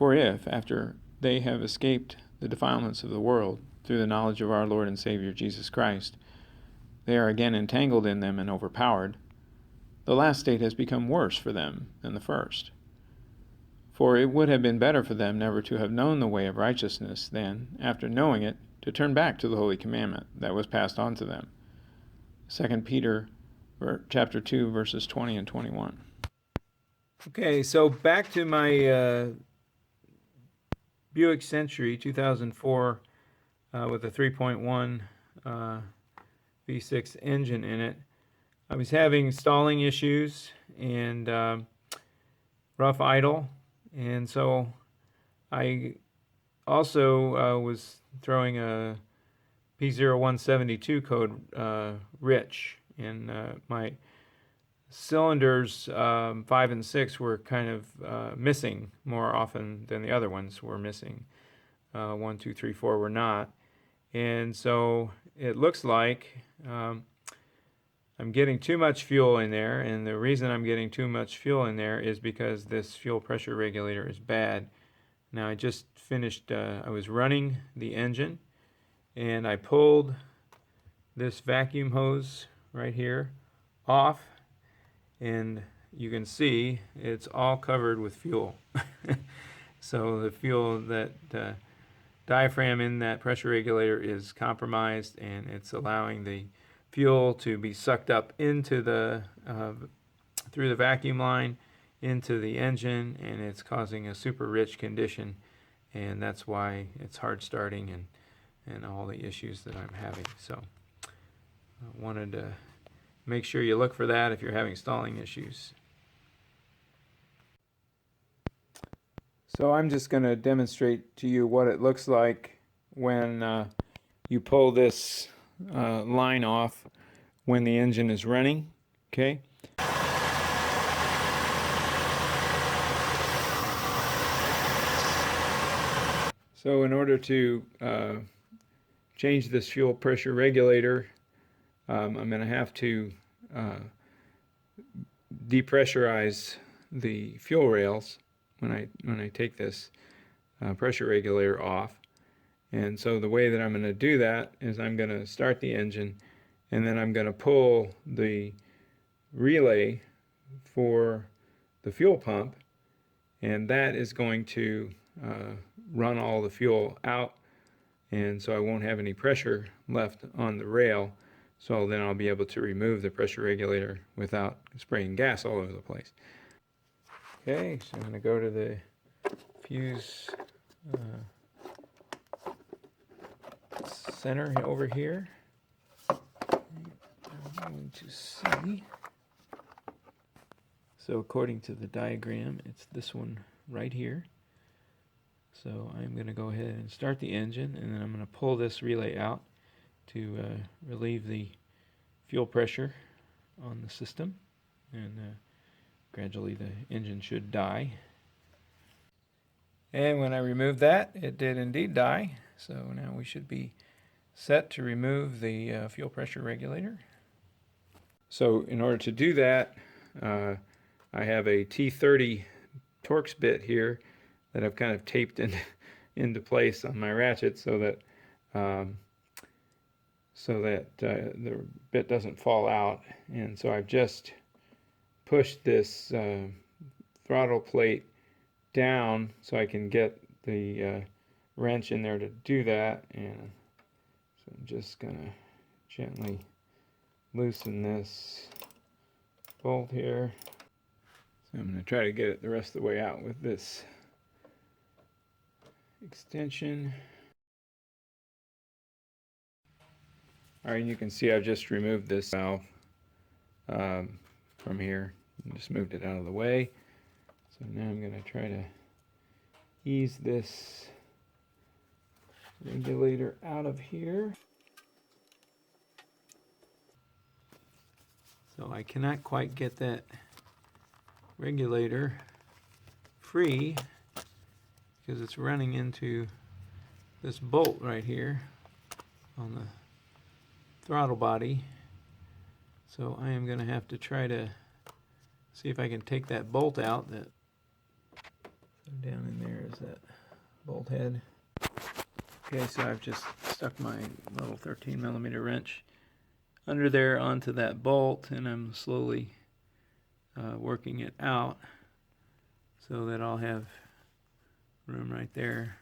For if, after they have escaped the defilements of the world through the knowledge of our Lord and Savior Jesus Christ, they are again entangled in them and overpowered, the last state has become worse for them than the first. For it would have been better for them never to have known the way of righteousness than, after knowing it, to turn back to the holy commandment that was passed on to them. 2 Peter chapter 2, verses 20 and 21. Okay, so back to my Buick Century 2004 with a 3.1 V6 engine in it. I was having stalling issues and rough idle, and so I also was throwing a P0172 code rich, and my cylinders 5 and 6 were kind of missing more often than the other ones were missing. 1, 2, 3, 4 were not, and so it looks like I'm getting too much fuel in there, and the reason I'm getting too much fuel in there is because this fuel pressure regulator is bad. Now I just finished, I was running the engine, and I pulled this vacuum hose right here off, and you can see it's all covered with fuel. So the fuel, that diaphragm in that pressure regulator is compromised, and it's allowing the fuel to be sucked up into the through the vacuum line into the engine, and it's causing a super rich condition, and that's why it's hard starting and all the issues that I'm having. So I wanted to make sure you look for that if you're having stalling issues. So I'm just going to demonstrate to you what it looks like when you pull this line off when the engine is running. Okay. So in order to change this fuel pressure regulator, I'm going to have to depressurize the fuel rails when I take this pressure regulator off. And so the way that I'm going to do that is I'm going to start the engine, and then I'm going to pull the relay for the fuel pump, and that is going to run all the fuel out, and so I won't have any pressure left on the rail. So then I'll be able to remove the pressure regulator without spraying gas all over the place. Okay, so I'm going to go to the fuse center over here. I'm going to see. So according to the diagram, it's this one right here. So I'm going to go ahead and start the engine, and then I'm going to pull this relay out to relieve the fuel pressure on the system, and gradually the engine should die. And when I removed that, it did indeed die. So now we should be set to remove the fuel pressure regulator. So in order to do that, I have a T30 Torx bit here that I've kind of taped into place on my ratchet so that the bit doesn't fall out. And so I've just pushed this throttle plate down so I can get the wrench in there to do that. And so I'm just gonna gently loosen this bolt here. So I'm gonna try to get it the rest of the way out with this extension. All right, and you can see I've just removed this valve from here and just moved it out of the way. So now I'm going to try to ease this regulator out of here. So I cannot quite get that regulator free because it's running into this bolt right here on the throttle body. So I am going to have to try to see if I can take that bolt out. So Down in there is that bolt head. Okay, so I've just stuck my little 13mm wrench under there onto that bolt, and I'm slowly working it out so that I'll have room right there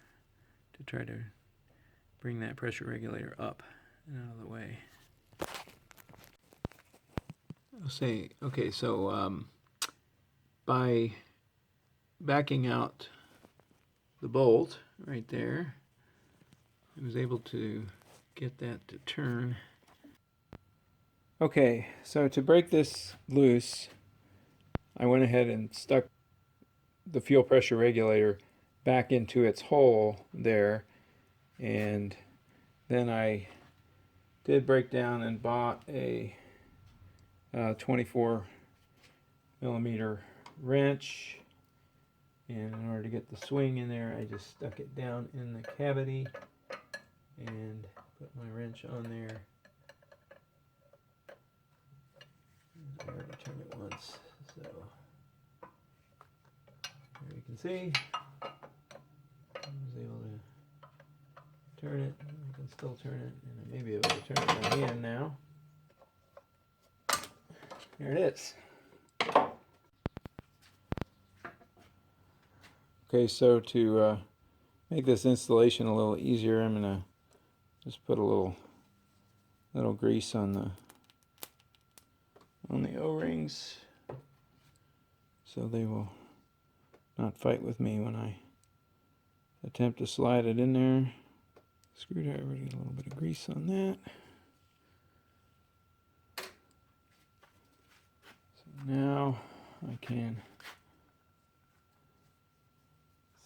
to try to bring that pressure regulator up and out of the way. I'll say, okay, so by backing out the bolt right there, I was able to get that to turn. Okay, so to break this loose, I went ahead and stuck the fuel pressure regulator back into its hole there, and then I did break down and bought a 24mm wrench, and in order to get the swing in there, I just stuck it down in the cavity and put my wrench on there. I already turned it once, so there you can see I was able to turn it. I can still turn it, and I may be able to turn it by hand now. There it is. Okay, so to make this installation a little easier, I'm gonna just put a little grease on the O-rings so they will not fight with me when I attempt to slide it in there. Screwdriver, get a little bit of grease on that. So now I can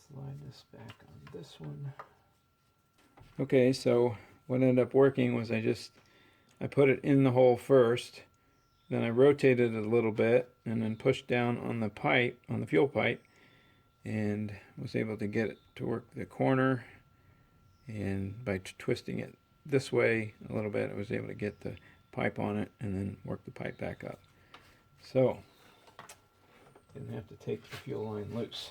slide this back on this one. Okay, so what ended up working was I put it in the hole first, then I rotated it a little bit and then pushed down on the pipe, on the fuel pipe, and was able to get it to work the corner, and by twisting it this way a little bit I was able to get the pipe on it and then work the pipe back up. So didn't have to take the fuel line loose.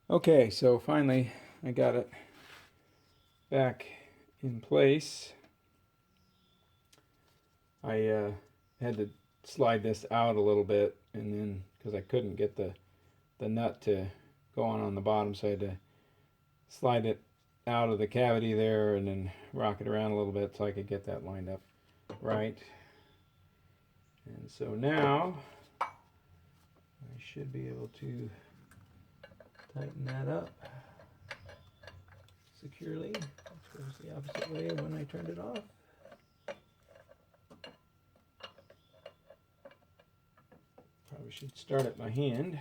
Okay, so finally I got it back in place. I had to slide this out a little bit, and then because I couldn't get the nut to go on the bottom, so I had to slide it out of the cavity there and then rock it around a little bit so I could get that lined up right. And so now I should be able to tighten that up securely. It goes the opposite way when I turned it off. Probably should start it by hand.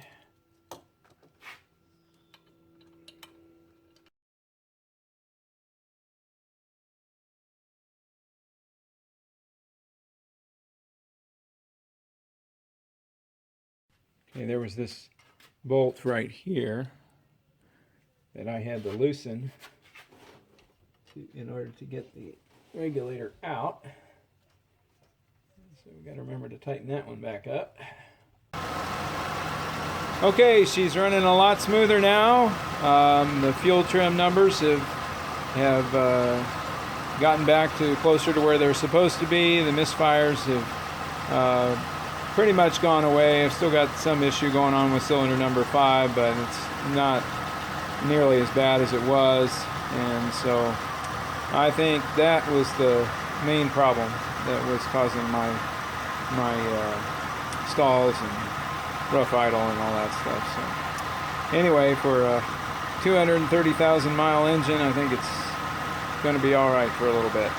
Okay, there was this bolt right here that I had to loosen in order to get the regulator out. So we got to remember to tighten that one back up. Okay, she's running a lot smoother now. The fuel trim numbers have gotten back to closer to where they're supposed to be. The misfires have pretty much gone away. I've still got some issue going on with cylinder number 5, but it's not nearly as bad as it was. And so I think that was the main problem that was causing my stalls and rough idle and all that stuff. So anyway, for a 230,000 mile engine, I think it's going to be all right for a little bit.